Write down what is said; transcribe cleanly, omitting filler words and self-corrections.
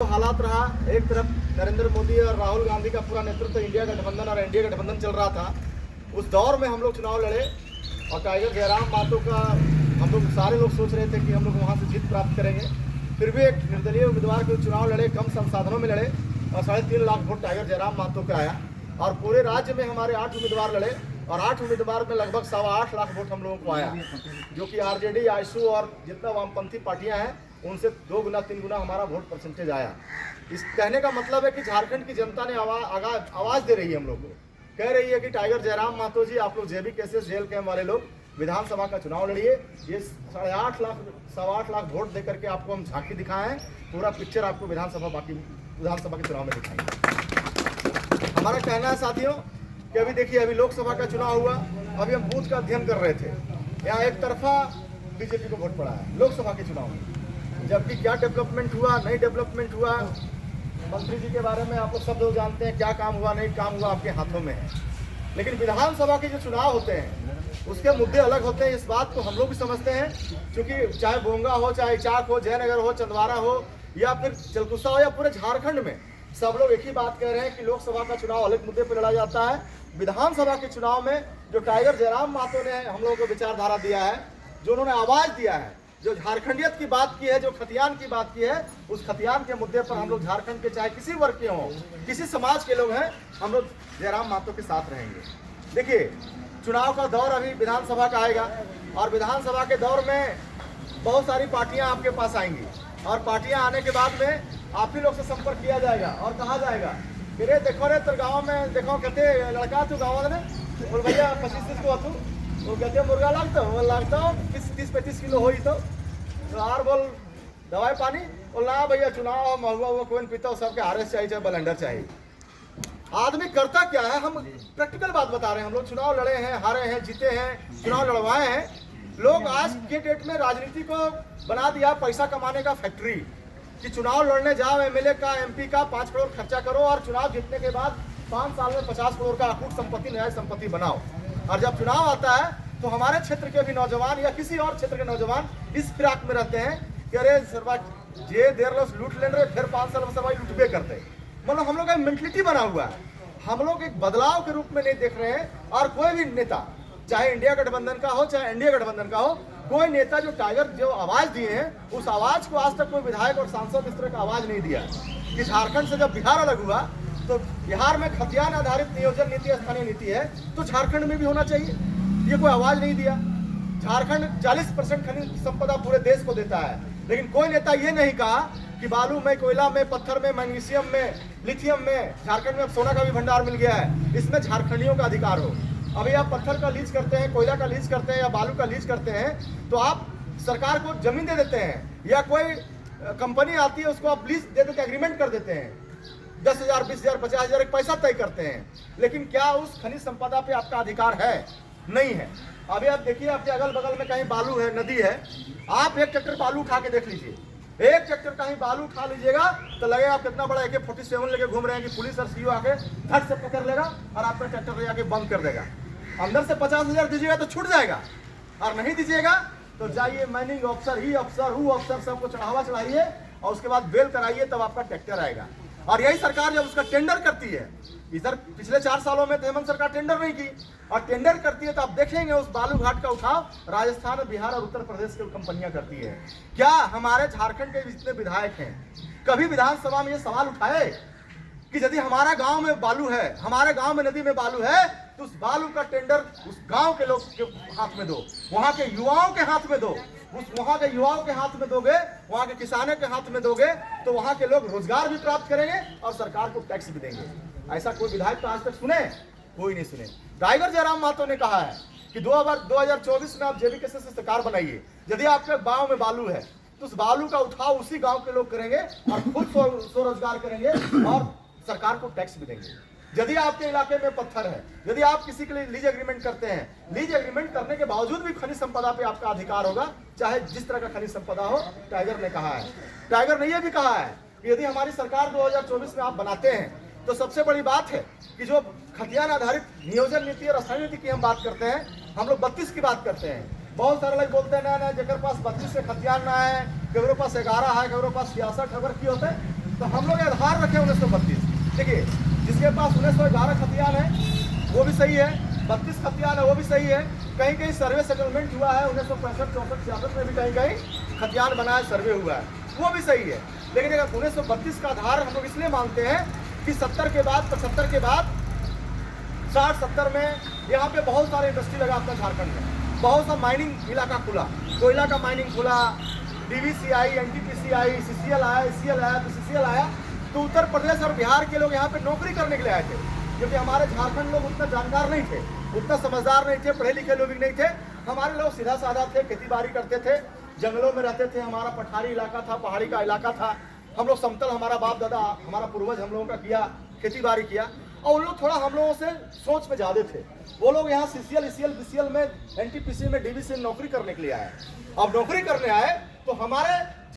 हालात रहा, एक तरफ नरेंद्र मोदी और राहुल गांधी का पूरा नेतृत्व इंडिया गठबंधन और एनडीए गठबंधन चल रहा था। उस दौर में हम लोग चुनाव लड़े और टाइगर जयराम मातो का हम लोग सारे लोग सोच रहे थे कि हम लोग वहाँ से जीत प्राप्त करेंगे। फिर भी एक निर्दलीय उम्मीदवार के चुनाव लड़े, कम संसाधनों में लड़े और 3.5 लाख वोट टाइगर जयराम मातो का आया। और पूरे राज्य में हमारे 8 उम्मीदवार लड़े और 8 उम्मीदवार में लगभग 8.25 लाख वोट हम लोगों को आया, जो कि आरजेडी, आईएसयू और जितना वामपंथी पार्टियां हैं उनसे 2 गुना 3 गुना हमारा वोट परसेंटेज आया। इस कहने का मतलब है कि झारखंड की जनता ने आवाज़ दे रही है, हम लोग को कह रही है कि टाइगर जयराम मातो जी, आप लोग जेबी केसेस जेल कैंप वाले लोग विधानसभा का चुनाव लड़िए। ये 8.5 लाख वोट दे करके आपको हम झांकी दिखाएं, पूरा पिक्चर आपको विधानसभा के चुनाव में दिखाएंगे। हमारा कहना है साथियों कि अभी देखिए, अभी लोकसभा का चुनाव हुआ, अभी हम बूथ का अध्ययन कर रहे थे। यहाँ एक तरफा बीजेपी को वोट पड़ा है लोकसभा के चुनाव में, जबकि क्या डेवलपमेंट हुआ, नहीं डेवलपमेंट हुआ, मंत्री जी के बारे में आप लोग सब लोग जानते हैं, क्या काम हुआ नहीं काम हुआ आपके हाथों में है। लेकिन विधानसभा के जो चुनाव होते हैं उसके मुद्दे अलग होते हैं। इस बात को हम लोग भी समझते हैं, क्योंकि चाहे बोंगा हो, चाहे चाक हो, जयनगर हो, चंदवारा हो या फिर चलकुसा हो या पूरे झारखंड में सब लोग एक ही बात कह रहे हैं कि लोकसभा का चुनाव अलग मुद्दे पर लड़ा जाता है। विधानसभा के चुनाव में जो टाइगर जयराम मातो ने हम लोगों को विचारधारा दिया है, जो उन्होंने आवाज़ दिया है, जो झारखंडियत की बात की है, जो खतियान की बात की है, उस खतियान के मुद्दे पर हम लोग झारखंड के चाहे किसी वर्ग के हों, किसी समाज के लोग हैं, हम लोग जयराम मातो के साथ रहेंगे। देखिए, चुनाव का दौर अभी विधानसभा का आएगा और विधानसभा के दौर में बहुत सारी पार्टियां आपके पास आएंगी और पार्टियां आने के बाद में आप ही लोग से संपर्क किया जाएगा और कहा जाएगा कि रे देखो रे तेरे गाँव में देखो कहते लड़का तू गाँव में बोल भैया 25-30 को तू वो कहते मुर्गा लागता हो 30-35 किलो हो तो यार बोल दवाई पानी बोल ना भैया चुनाव महुआ हुआ कोई पीता हो, सबके आरएस चाहिए, चाहे ब्लेंडर चाहिए। आदमी करता क्या है, हम प्रैक्टिकल बात बता रहे हैं। हम लोग चुनाव लड़े हैं, हारे हैं, जीते हैं, चुनाव लड़वाए हैं। लोग आज के डेट में राजनीति को बना दिया पैसा कमाने का फैक्ट्री, कि चुनाव लड़ने जाओ, एमएलए का, एमपी का 5 करोड़ खर्चा करो और चुनाव जीतने के बाद 5 साल में 50 करोड़ का अकूट संपत्ति, न्याय संपत्ति बनाओ। और जब चुनाव आता है तो हमारे क्षेत्र के भी नौजवान या किसी और क्षेत्र के नौजवान इस फिराक में रहते हैं कि अरे सरवा जे देर लोग लूट ले रहे, फिर 5 साल में सब लुटबे करते। मतलब हम लोग का मेंटलिटी बना हुआ है, हम लोग एक बदलाव के रूप में नहीं देख रहे हैं। और कोई भी नेता, चाहे इंडिया गठबंधन का हो, चाहे एनडीए गठबंधन का हो, कोई नेता जो टाइगर जो आवाज दिए हैं, उस आवाज को आज तक कोई विधायक और सांसद इस तरह का आवाज नहीं दिया। कि झारखंड से जब बिहार अलग हुआ तो बिहार में खतियान आधारित नियोजन नीति, स्थानीय नीति है, तो झारखंड में भी होना चाहिए। ये कोई आवाज नहीं दिया। झारखंड 40% खनिज संपदा पूरे देश को देता है, लेकिन कोई नेता ये नहीं कहा कि बालू में, कोयला में, पत्थर में, मैग्नीशियम में, लिथियम में झारखंड में अब सोना का भी भंडार मिल गया है, इसमें झारखंडियों का अधिकार हो। अभी आप पत्थर का लीज करते हैं, कोयला का लीज करते हैं या बालू का लीज करते हैं तो आप सरकार को जमीन दे देते हैं या कोई कंपनी आती है उसको आप लीज दे देते, एग्रीमेंट कर देते हैं, 10,000, 20,000, 50,000 एक पैसा तय करते हैं। लेकिन क्या उस खनिज संपदा पे आपका अधिकार है? नहीं है। अभी आप देखिए, आपके अगल बगल में कहीं बालू है, नदी है, आप 1 ट्रैक्टर बालू उठा के देख लीजिए, 1 ट्रैक्टर कहीं बालू उठा लीजिएगा तो लगेगा आप कितना बड़ा AK-47 लेके घूम रहे हैं कि पुलिस और सीओ आके धट से पकड़ लेगा और आपका ट्रैक्टर ले जाके बंद कर देगा। अंदर से 50,000 दीजिएगा तो छूट जाएगा, और नहीं दीजिएगा तो जाइए Manning officer, he officer, who officer, सबको चढ़ावा चढ़ाइए और उसके बाद बेल कराइए, तब आपका ट्रैक्टर आएगा। और यही सरकार जब उसका टेंडर करती है, इधर पिछले 4 सालों में हेमंत सरकार टेंडर नहीं की, और टेंडर करती है तो आप देखेंगे उस बालू घाट का उठाव राजस्थान, बिहार और उत्तर प्रदेश की कंपनियां करती है। क्या हमारे झारखंड के जितने विधायक हैं कभी विधानसभा में ये सवाल उठाए कि यदि हमारा गांव में बालू है, हमारे गांव में नदी में बालू है, तो उस बालू का टेंडर उस गांव के लोग के हाथ में दो, वहां के युवाओं के हाथ में दो। वहां के युवाओं के हाथ में दोगे, वहां के किसानों के हाथ में दोगे तो वहां के लोग रोजगार भी प्राप्त करेंगे और सरकार को टैक्स भी देंगे। ऐसा कोई विधायक तो आज तक सुने? कोई नहीं सुने। टाइगर जयराम मातो ने कहा है कि 2024 में आप जेबी केसेस से सरकार बनाइए। यदि आपके गांव में बालू है तो उस बालू का उठाव उसी गांव के लोग करेंगे और खुद स्वरोजगार करेंगे और सरकार को टैक्स भी देंगे। यदि आपके इलाके में पत्थर है, यदि आप किसी के लिए लीज एग्रीमेंट करते हैं, लीज एग्रीमेंट करने के बावजूद भी खनिज संपदा पे आपका अधिकार होगा, चाहे जिस तरह का खनिज संपदा हो। टाइगर ने कहा है, टाइगर ने यह भी कहा है कि यदि हमारी सरकार 2024 में आप बनाते हैं तो सबसे बड़ी बात है कि जो खतियान आधारित नियोजन नीति और स्थानीय नीति की हम बात करते हैं, हम लोग 32 की बात करते हैं। बहुत सारे लोग बोलते हैं ना जेकर पास 32 से खतियान ना है, केवरो पास 11 है, केवरो पास 66 खबर की होते हैं। तो हम लोग आधार रखे 1932। देखिए, जिसके पास 1911 खतियान है वो भी सही है, 32 खतियान है वो भी सही है, कहीं कहीं सर्वे सेटलमेंट हुआ है 1965, 64, 66 में भी कहीं कहीं खतियान बना है, सर्वे हुआ है, वो भी सही है। लेकिन अगर 1932 का आधार हम लोग इसलिए मानते हैं कि 70 के बाद, 75 के बाद, 60-70 में यहाँ पे बहुत सारे इंडस्ट्री लगा अपना झारखंड में, बहुत सा माइनिंग इलाका खुला, कोयला का माइनिंग खुला, डीवीसी आई, एनटीपीसी आई, सीसीएल आया, एसीएल आया, तो सीसीएल आया तो उत्तर प्रदेश और बिहार के लोग यहाँ पे नौकरी करने के लिए आए थे, क्योंकि हमारे झारखंड लोग उतना जानकार नहीं थे, उतना समझदार नहीं थे, पढ़े लिखे लोग भी नहीं थे। हमारे लोग सीधा साधा थे, खेती बाड़ी करते थे, जंगलों में रहते थे, हमारा पठारी इलाका था, पहाड़ी का इलाका था, हम लोग समतल, हमारा बाप दादा, हमारा पूर्वज हम लोगों का किया, खेती बाड़ी किया, और उन लोग थोड़ा हम लोगों से सोच में ज़्यादा थे। वो लोग यहाँ सीसीएल, ईसीएल, बीसीएल में, एनटीपीसी में, डीवीसी में नौकरी करने के लिए आए। अब नौकरी करने आए तो हमारे